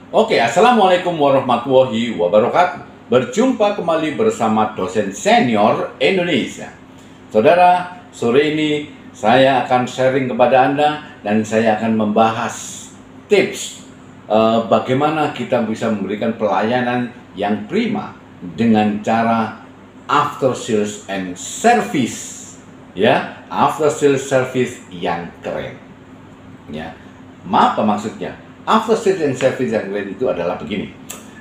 Oke, Assalamualaikum warahmatullahi wabarakatuh. Berjumpa kembali bersama dosen senior Indonesia. Saudara, sore ini saya akan sharing kepada Anda dan saya akan membahas tips bagaimana kita bisa memberikan pelayanan yang prima dengan cara after sales and service. Ya, after sales service yang keren. Ya, apa maksudnya? After sales and service yang keren itu adalah begini.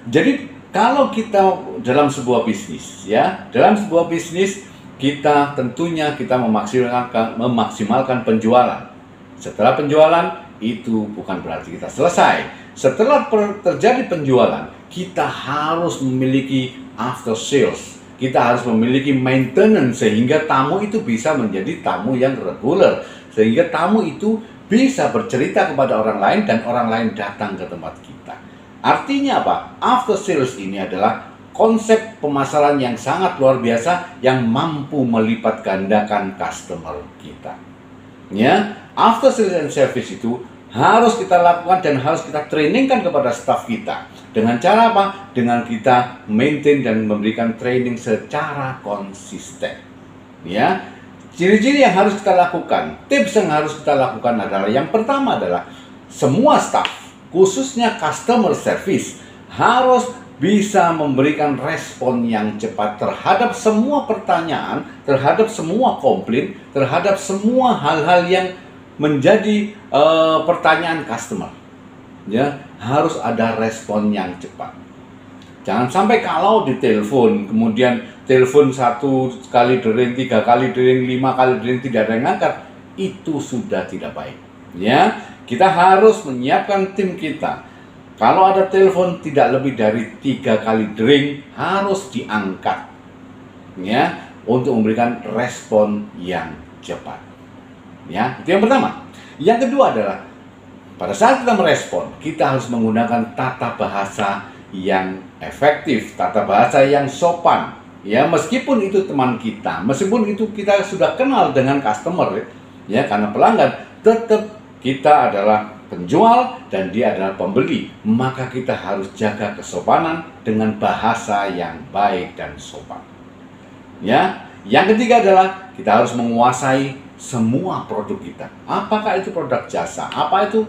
Jadi kalau kita dalam sebuah bisnis, ya, dalam sebuah bisnis kita tentunya kita memaksimalkan penjualan. Setelah penjualan itu bukan berarti kita selesai. Setelah terjadi penjualan, kita harus memiliki after sales. Kita harus memiliki maintenance sehingga tamu itu bisa menjadi tamu yang reguler, sehingga tamu itu bisa bercerita kepada orang lain dan orang lain datang ke tempat kita. Artinya apa? After sales ini adalah konsep pemasaran yang sangat luar biasa yang mampu melipat gandakan customer kita. Ya, after sales and service itu harus kita lakukan dan harus kita trainingkan kepada staff kita. Dengan cara apa? Dengan kita maintain dan memberikan training secara konsisten. Ya, ciri-ciri yang harus kita lakukan, tips yang harus kita lakukan adalah yang pertama adalah semua staff, khususnya customer service, harus bisa memberikan respon yang cepat terhadap semua pertanyaan, terhadap semua komplain, terhadap semua hal-hal yang menjadi pertanyaan customer. Ya, harus ada respon yang cepat. Jangan sampai kalau ditelepon, kemudian telepon 1 kali dering, 3 kali dering, 5 kali dering tidak ada yang ngangkat, itu sudah tidak baik. Ya, kita harus menyiapkan tim kita. Kalau ada telepon tidak lebih dari 3 kali dering harus diangkat. Ya, untuk memberikan respon yang cepat. Ya, itu yang pertama. Yang kedua adalah pada saat kita merespon, kita harus menggunakan tata bahasa yang efektif, tata bahasa yang sopan. Ya, meskipun itu teman kita, meskipun itu kita sudah kenal dengan customer, ya, karena pelanggan, tetap kita adalah penjual dan dia adalah pembeli. Maka kita harus jaga kesopanan dengan bahasa yang baik dan sopan. Ya, yang ketiga adalah kita harus menguasai semua produk kita. Apakah itu produk jasa, apa itu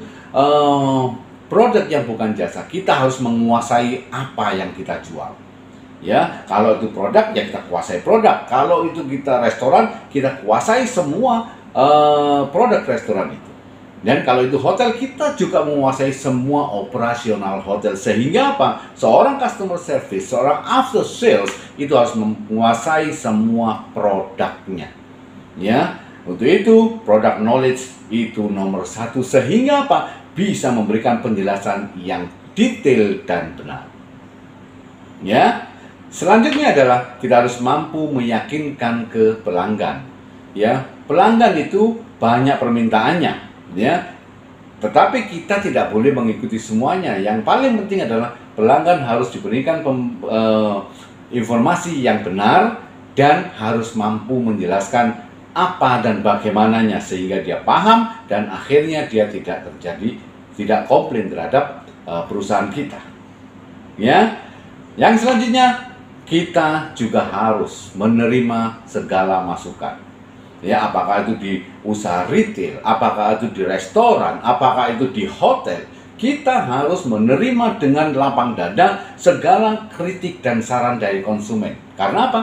produk yang bukan jasa, kita harus menguasai apa yang kita jual. Ya, kalau itu produk ya kita kuasai produk. Kalau itu kita restoran, kita kuasai semua produk restoran itu. Dan kalau itu hotel, kita juga menguasai semua operasional hotel. Sehingga apa? Seorang customer service, seorang after sales itu harus menguasai semua produknya. Ya, untuk itu product knowledge itu nomor 1. Sehingga apa? Bisa memberikan penjelasan yang detail dan benar. Ya, selanjutnya adalah kita harus mampu meyakinkan ke pelanggan. Ya, pelanggan itu banyak permintaannya, ya. Tetapi kita tidak boleh mengikuti semuanya. Yang paling penting adalah pelanggan harus diberikan informasi yang benar dan harus mampu menjelaskan apa dan bagaimananya sehingga dia paham dan akhirnya dia tidak komplain terhadap perusahaan kita. Ya, yang selanjutnya kita juga harus menerima segala masukan. Ya, apakah itu di usaha retail, apakah itu di restoran, apakah itu di hotel, kita harus menerima dengan lapang dada segala kritik dan saran dari konsumen. Karena apa?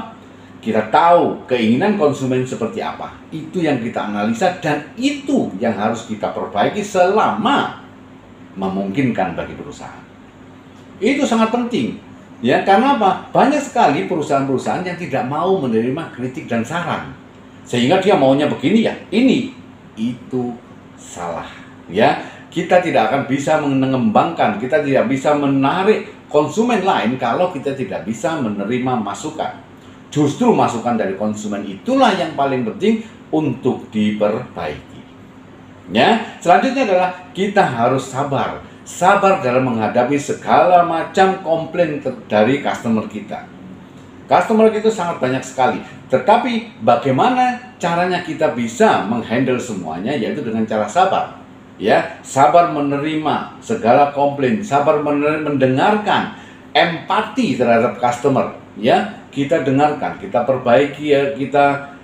Kita tahu keinginan konsumen seperti apa. Itu yang kita analisa dan itu yang harus kita perbaiki selama memungkinkan bagi perusahaan. Itu sangat penting. Ya, karena apa? Banyak sekali perusahaan-perusahaan yang tidak mau menerima kritik dan saran. Sehingga dia maunya begini ya, ini. Itu salah. Ya, kita tidak akan bisa mengembangkan, kita tidak bisa menarik konsumen lain kalau kita tidak bisa menerima masukan. Justru masukan dari konsumen itulah yang paling penting untuk diperbaiki. Ya, selanjutnya adalah kita harus sabar. Sabar dalam menghadapi segala macam komplain dari customer kita. Customer itu sangat banyak sekali. Tetapi bagaimana caranya kita bisa menghandle semuanya, yaitu dengan cara sabar. ya, sabar menerima segala komplain, sabar mendengarkan, empati terhadap customer, ya, kita dengarkan, kita perbaiki, ya, kita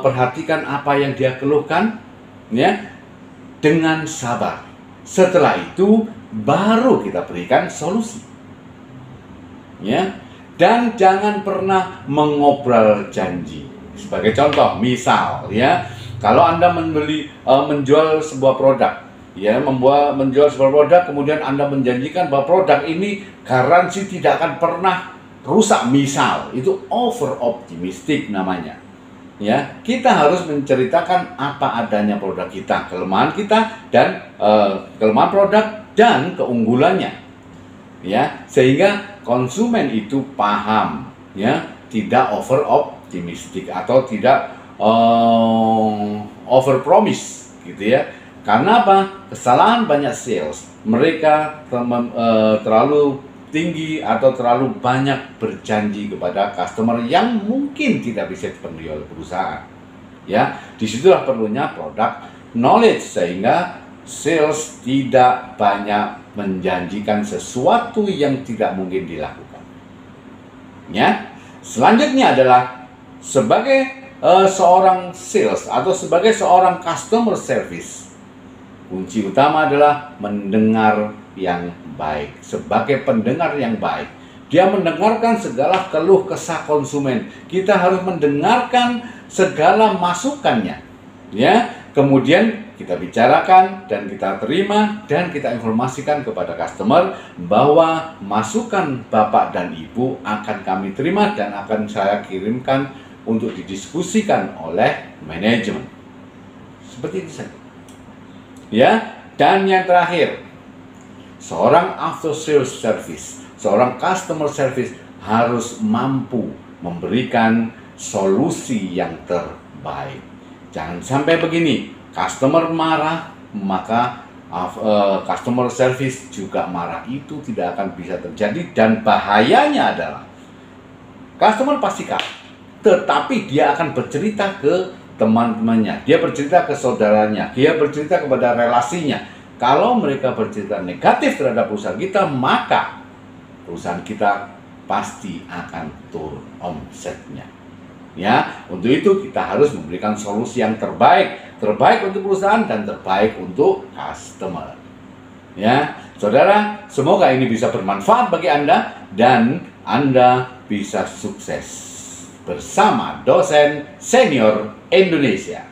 perhatikan apa yang dia keluhkan, ya, dengan sabar. Setelah itu baru kita berikan solusi, ya. Dan jangan pernah mengobrol janji. Sebagai contoh, misal, ya, kalau Anda menjual sebuah produk, ya, menjual sebuah produk, kemudian Anda menjanjikan bahwa produk ini garansi tidak akan pernah rusak, misal, itu over optimistic namanya. Ya, kita harus menceritakan apa adanya produk kita, kelemahan kita, dan kelemahan produk dan keunggulannya, ya, sehingga konsumen itu paham, ya, tidak over optimistic atau tidak over promise, gitu ya. Karena apa? Kesalahan banyak sales, mereka terlalu tinggi atau terlalu banyak berjanji kepada customer yang mungkin tidak bisa dipenuhi oleh perusahaan, ya. Disitulah perlunya product knowledge, sehingga sales tidak banyak menjanjikan sesuatu yang tidak mungkin dilakukan, ya. Selanjutnya adalah sebagai seorang sales atau sebagai seorang customer service, kunci utama adalah mendengar yang baik. Sebagai pendengar yang baik, dia mendengarkan segala keluh kesah konsumen. Kita harus mendengarkan segala masukannya, ya. Kemudian kita bicarakan dan kita terima dan kita informasikan kepada customer bahwa masukan Bapak dan Ibu akan kami terima dan akan saya kirimkan untuk didiskusikan oleh manajemen. Seperti itu saja, ya. Dan yang terakhir, seorang after sales service, seorang customer service harus mampu memberikan solusi yang terbaik. Jangan sampai begini, customer marah, maka customer service juga marah. Itu tidak akan bisa terjadi, dan bahayanya adalah customer pasti kalah, tetapi dia akan bercerita ke teman-temannya, dia bercerita ke saudaranya, dia bercerita kepada relasinya. Kalau mereka bercerita negatif terhadap perusahaan kita, maka perusahaan kita pasti akan turun omsetnya. Ya, untuk itu kita harus memberikan solusi yang terbaik untuk perusahaan dan terbaik untuk customer. Ya, saudara, semoga ini bisa bermanfaat bagi Anda dan Anda bisa sukses bersama Dosen Senior Indonesia.